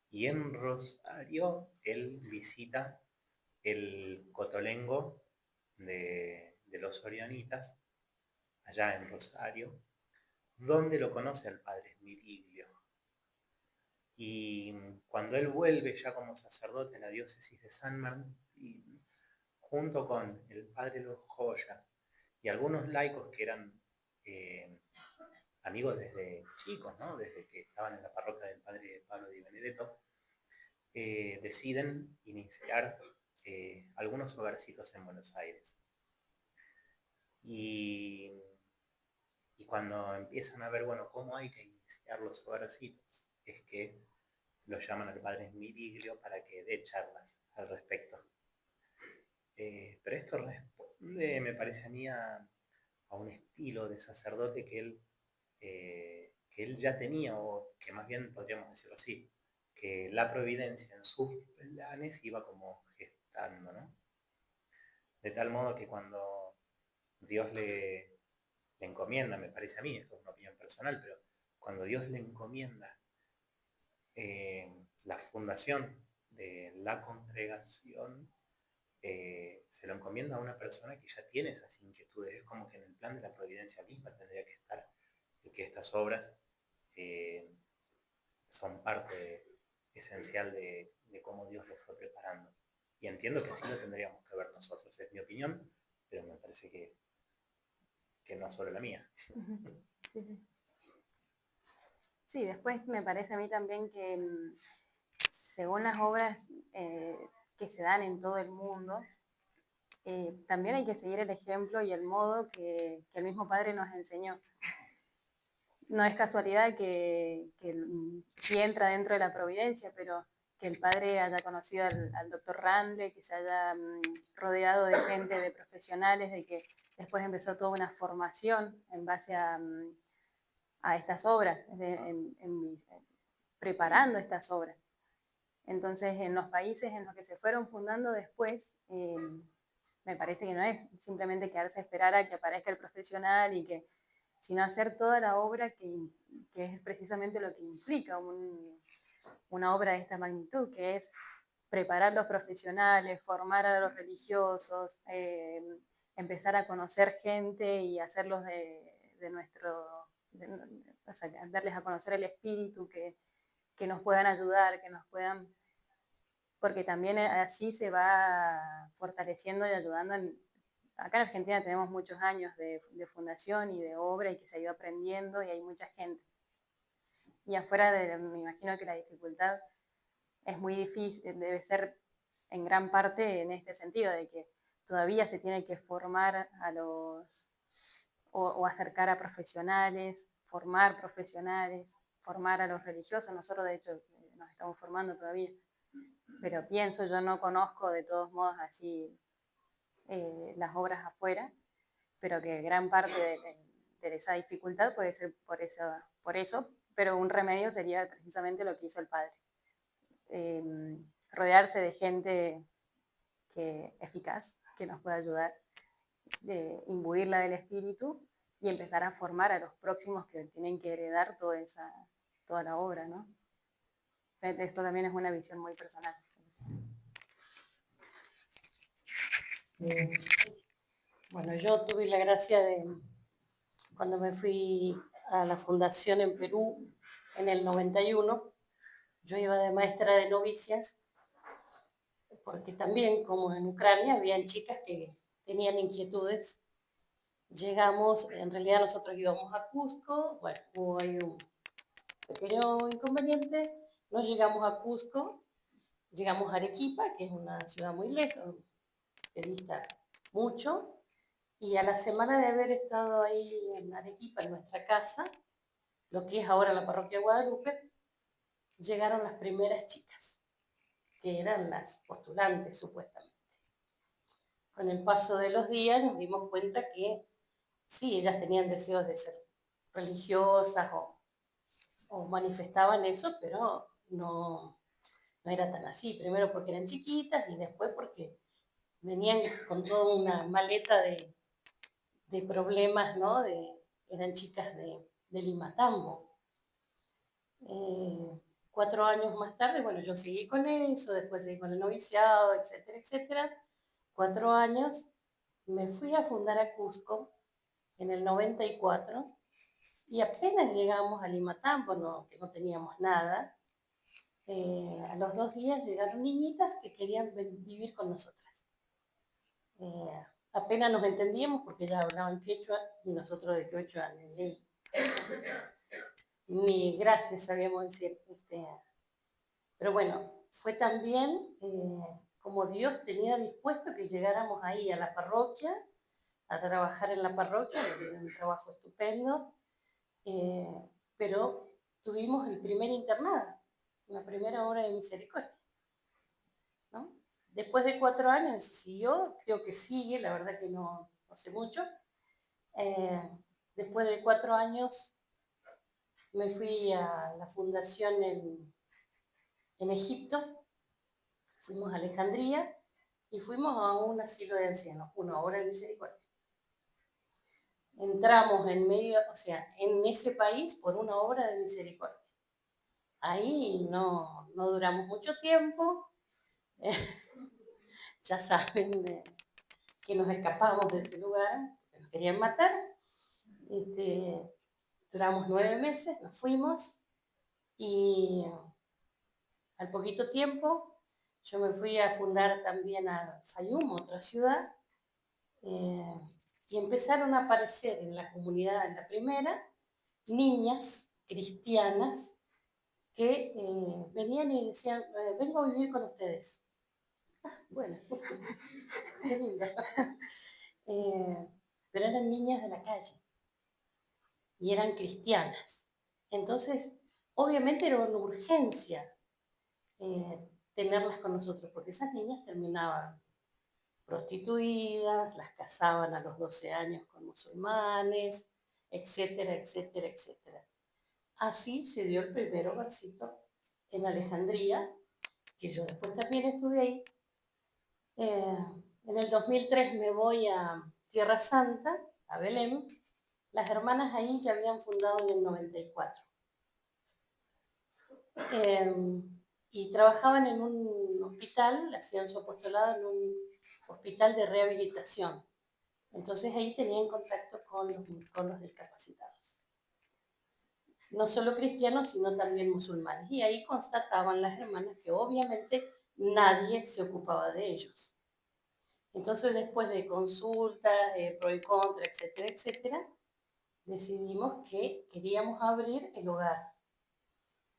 D: Y en Rosario él visita el Cotolengo de los Orionitas, allá en Rosario, donde lo conoce al padre Smiriglio. Y cuando él vuelve ya como sacerdote a la diócesis de San Martín, junto con el padre Los Joya y algunos laicos que eran amigos desde chicos, ¿no? Desde que estaban en la parroquia del padre Pablo Di Benedetto, deciden iniciar algunos hogarcitos en Buenos Aires. Y cuando empiezan a ver, bueno, cómo hay que iniciar los hogarcitos, es que lo llaman al padre Smiriglio para que dé charlas al respecto. Pero esto responde, me parece a mí, a un estilo de sacerdote que él ya tenía, o que más bien podríamos decirlo así, que la providencia en sus planes iba como gestando, ¿no? De tal modo que cuando Dios le encomienda, me parece a mí, esto es una opinión personal, pero cuando Dios le encomienda la fundación de la congregación, se lo encomienda a una persona que ya tiene esas inquietudes. Es como que en el plan de la providencia misma tendría que estar que estas obras son parte esencial de cómo Dios lo fue preparando. Y entiendo que así lo tendríamos que ver nosotros. Es mi opinión, pero me parece que no solo la mía.
A: Sí, sí. Sí, después me parece a mí también que según las obras que se dan en todo el mundo, también hay que seguir el ejemplo y el modo que el mismo padre nos enseñó. No es casualidad que sí entra dentro de la providencia, pero que el padre haya conocido al doctor Randle, que se haya rodeado de gente, de profesionales, de que después empezó toda una formación en base a estas obras, preparando estas obras. Entonces, en los países en los que se fueron fundando después, me parece que no es simplemente quedarse a esperar a que aparezca el profesional y que, sino hacer toda la obra que es precisamente lo que implica una obra de esta magnitud, que es preparar los profesionales, formar a los religiosos, empezar a conocer gente y hacerlos de nuestro, o sea, darles a conocer el espíritu, que nos puedan ayudar, que nos puedan, porque también así se va fortaleciendo y ayudando. Acá en Argentina tenemos muchos años de fundación y de obra y que se ha ido aprendiendo y hay mucha gente. Y afuera, me imagino que la dificultad es muy difícil, debe ser en gran parte en este sentido, de que todavía se tiene que formar a los, o acercar a profesionales, formar a los religiosos. Nosotros de hecho nos estamos formando todavía, pero pienso, yo no conozco de todos modos así las obras afuera, pero que gran parte de esa dificultad puede ser por eso, pero un remedio sería precisamente lo que hizo el padre. Rodearse de gente eficaz, que nos pueda ayudar, de imbuirla del espíritu y empezar a formar a los próximos que tienen que heredar toda la obra, ¿no? Esto también es una visión muy personal.
E: Bueno, yo tuve la gracia de, cuando me fui a la fundación en Perú en el 91, yo iba de maestra de novicias, porque también, como en Ucrania, habían chicas que tenían inquietudes. Llegamos, en realidad nosotros íbamos a Cusco, bueno, hubo ahí un pequeño inconveniente, no llegamos a Cusco, llegamos a Arequipa, que es una ciudad muy lejos, que dista mucho, y a la semana de haber estado ahí en Arequipa, en nuestra casa, lo que es ahora la parroquia Guadalupe, llegaron las primeras chicas, que eran las postulantes supuestamente. Con el paso de los días nos dimos cuenta que sí, ellas tenían deseos de ser religiosas o manifestaban eso, pero no era tan así. Primero porque eran chiquitas y después porque venían con toda una maleta de problemas, ¿no? Eran chicas de Limatambo. 4 años más tarde, bueno, yo seguí con eso, después seguí con el noviciado, etcétera, etcétera. 4 años, me fui a fundar a Cusco en el 94 y apenas llegamos a Limatambo, que no teníamos nada, a los 2 días llegaron niñitas que querían vivir con nosotras. Apenas nos entendíamos porque ellas hablaban quechua y nosotros de quechua ni gracias sabíamos decir. Pero bueno, fue también como Dios tenía dispuesto que llegáramos ahí a la parroquia, a trabajar en la parroquia, un trabajo estupendo, pero tuvimos el primer internado, la primera obra de misericordia, ¿no? Después de 4 años siguió, creo que sigue, la verdad que no sé mucho. Después de 4 años me fui a la fundación en Egipto, fuimos a Alejandría y fuimos a un asilo de ancianos, una obra de misericordia. Entramos en medio, o sea, en ese país por una obra de misericordia. Ahí no duramos mucho tiempo, ya saben que nos escapamos de ese lugar, que nos querían matar. Duramos 9 meses, nos fuimos y al poquito tiempo yo me fui a fundar también a Fayum, otra ciudad, y empezaron a aparecer en la comunidad, en la primera, niñas cristianas que venían y decían, vengo a vivir con ustedes. Bueno, qué lindo. Pero eran niñas de la calle y eran cristianas. Entonces, obviamente era una urgencia tenerlas con nosotros, porque esas niñas terminaban prostituidas, las casaban a los 12 años con musulmanes, etcétera, etcétera, etcétera. Así se dio el primer hogarcito en Alejandría, que yo después también estuve ahí. En el 2003 me voy a Tierra Santa, a Belén. Las hermanas ahí ya habían fundado en el 94. Y trabajaban en un hospital, hacían su apostolado en un hospital de rehabilitación. Entonces ahí tenían contacto con los discapacitados. No solo cristianos, sino también musulmanes. Y ahí constataban las hermanas que obviamente nadie se ocupaba de ellos. Entonces, después de consultas, pro y contra, etcétera, etcétera, decidimos que queríamos abrir el hogar.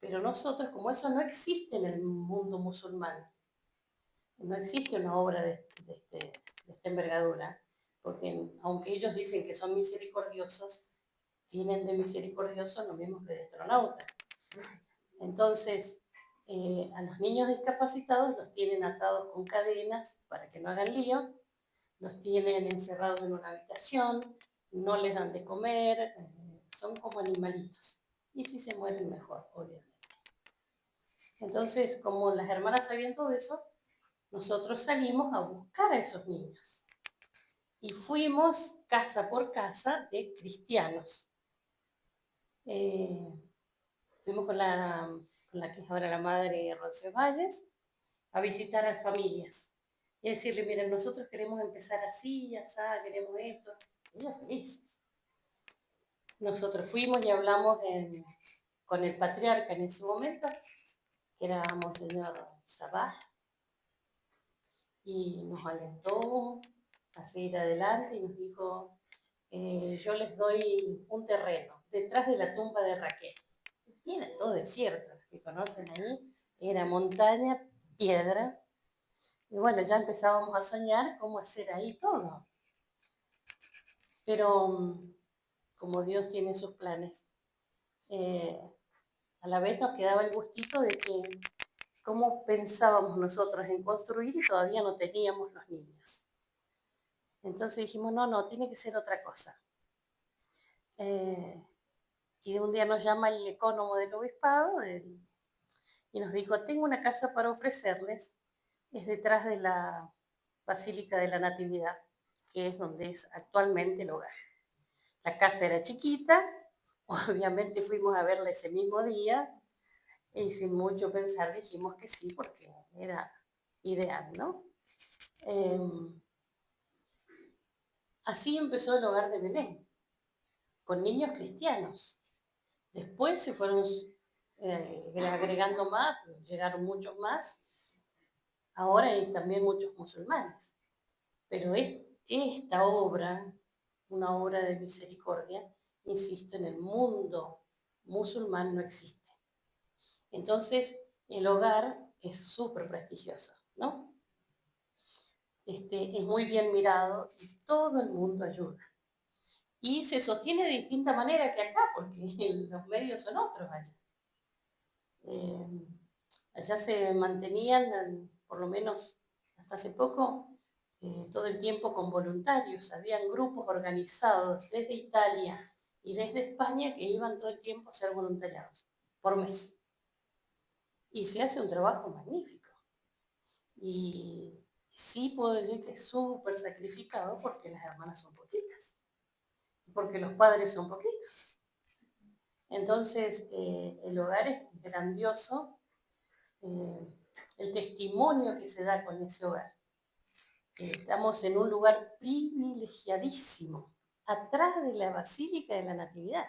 E: Pero nosotros, como eso no existe en el mundo musulmán, no existe una obra de esta envergadura, porque aunque ellos dicen que son misericordiosos, tienen de misericordiosos lo mismo que de astronautas. Entonces, a los niños discapacitados los tienen atados con cadenas para que no hagan lío, los tienen encerrados en una habitación, no les dan de comer, son como animalitos. Y si se mueren mejor, obviamente. Entonces, como las hermanas sabían todo eso, nosotros salimos a buscar a esos niños. Y fuimos casa por casa de cristianos. Fuimos con la que es ahora la madre Roncesvalles a visitar a familias. Y decirle, miren, nosotros queremos empezar así, así, queremos esto. Ellos felices. Nosotros fuimos y hablamos con el patriarca en ese momento, que era Monseñor Sabaj, y nos alentó a seguir adelante y nos dijo, yo les doy un terreno detrás de la tumba de Raquel. Y era todo desierto, los que conocen ahí, era montaña, piedra. Y bueno, ya empezábamos a soñar cómo hacer ahí todo. Pero como Dios tiene sus planes, a la vez nos quedaba el gustito de que cómo pensábamos nosotros en construir y todavía no teníamos los niños. Entonces dijimos, no, tiene que ser otra cosa. Y un día nos llama el ecónomo del obispado y nos dijo, tengo una casa para ofrecerles, es detrás de la Basílica de la Natividad, que es donde es actualmente el hogar. La casa era chiquita, obviamente fuimos a verla ese mismo día y sin mucho pensar dijimos que sí, porque era ideal, ¿no? Así empezó el hogar de Belén, con niños cristianos. Después se fueron agregando más, llegaron muchos más. Ahora hay también muchos musulmanes. Pero esta obra, una obra de misericordia, insisto, en el mundo musulmán no existe. Entonces, el hogar es súper prestigioso, ¿no? Es muy bien mirado y todo el mundo ayuda. Y se sostiene de distinta manera que acá, porque los medios son otros allá. Allá se mantenían, por lo menos hasta hace poco, todo el tiempo con voluntarios. Habían grupos organizados desde Italia y desde España que iban todo el tiempo a ser voluntariados, por mes. Y se hace un trabajo magnífico. Y sí puedo decir que es súper sacrificado porque las hermanas son poquitas, porque los padres son poquitos. Entonces, el hogar es grandioso, el testimonio que se da con ese hogar. Estamos en un lugar privilegiadísimo, atrás de la Basílica de la Natividad.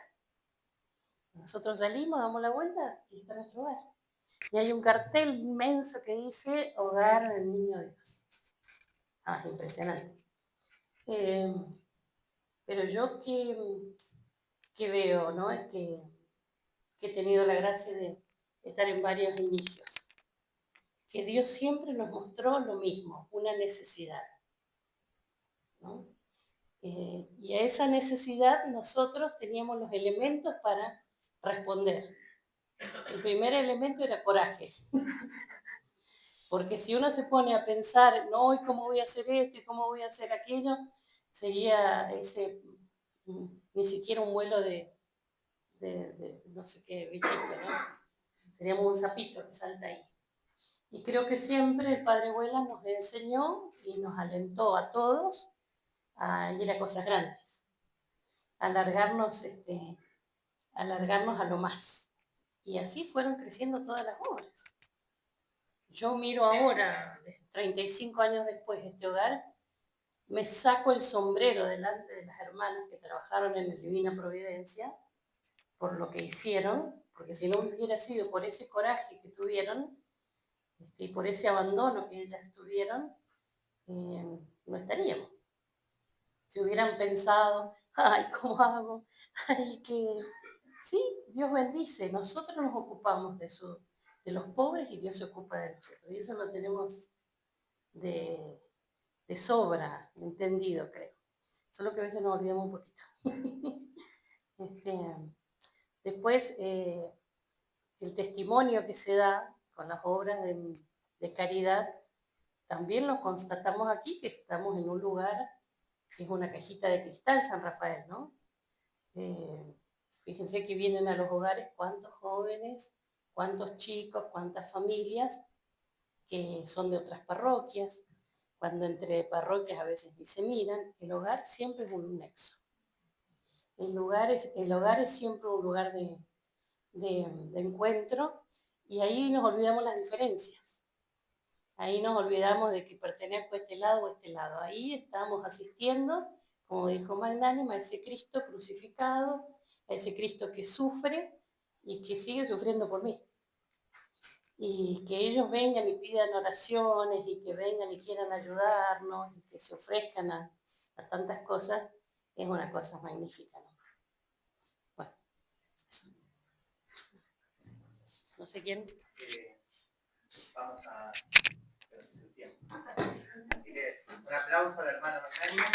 E: Nosotros salimos, damos la vuelta y está nuestro hogar. Y hay un cartel inmenso que dice Hogar del Niño Dios. Ah, impresionante. Pero yo que veo, ¿no? Es que he tenido la gracia de estar en varios inicios. que Dios siempre nos mostró lo mismo, una necesidad, ¿no? Y a esa necesidad nosotros teníamos los elementos para responder. El primer elemento era coraje. Porque si uno se pone a pensar, no, ¿y cómo voy a hacer esto? ¿Y cómo voy a hacer aquello? Sería ni siquiera un vuelo de no sé qué bichito, ¿no? Seríamos un sapito que salta ahí. Y creo que siempre el Padre Abuela nos enseñó y nos alentó a todos a ir a cosas grandes, a alargarnos a lo más. Y así fueron creciendo todas las obras. Yo miro ahora, 35 años después, este hogar, me saco el sombrero delante de las hermanas que trabajaron en la Divina Providencia por lo que hicieron, porque si no hubiera sido por ese coraje que tuvieron y por ese abandono que ellas tuvieron, no estaríamos. Si hubieran pensado, ay, ¿cómo hago? Ay, que... Sí, Dios bendice, nosotros nos ocupamos de los pobres y Dios se ocupa de nosotros. Y eso lo tenemos de sobra entendido, creo. Solo que a veces nos olvidamos un poquito. Después, el testimonio que se da con las obras de caridad, también lo constatamos aquí, que estamos en un lugar que es una cajita de cristal, San Rafael, ¿no? Fíjense que vienen a los hogares cuántos jóvenes, cuántos chicos, cuántas familias que son de otras parroquias, cuando entre parroquias a veces ni se miran. El hogar siempre es un nexo. El hogar es siempre un lugar de encuentro, y ahí nos olvidamos las diferencias. Ahí nos olvidamos de que pertenezco a este lado o a este lado. Ahí estamos asistiendo, como dijo Magnánima, a ese Cristo crucificado, a ese Cristo que sufre y que sigue sufriendo por mí. Y que ellos vengan y pidan oraciones y que vengan y quieran ayudarnos y que se ofrezcan a tantas cosas, es una cosa magnífica, ¿no? Bueno, eso. No sé quién.
D: Vamos a hacer el tiempo. Así que un aplauso a la hermana Magnánima.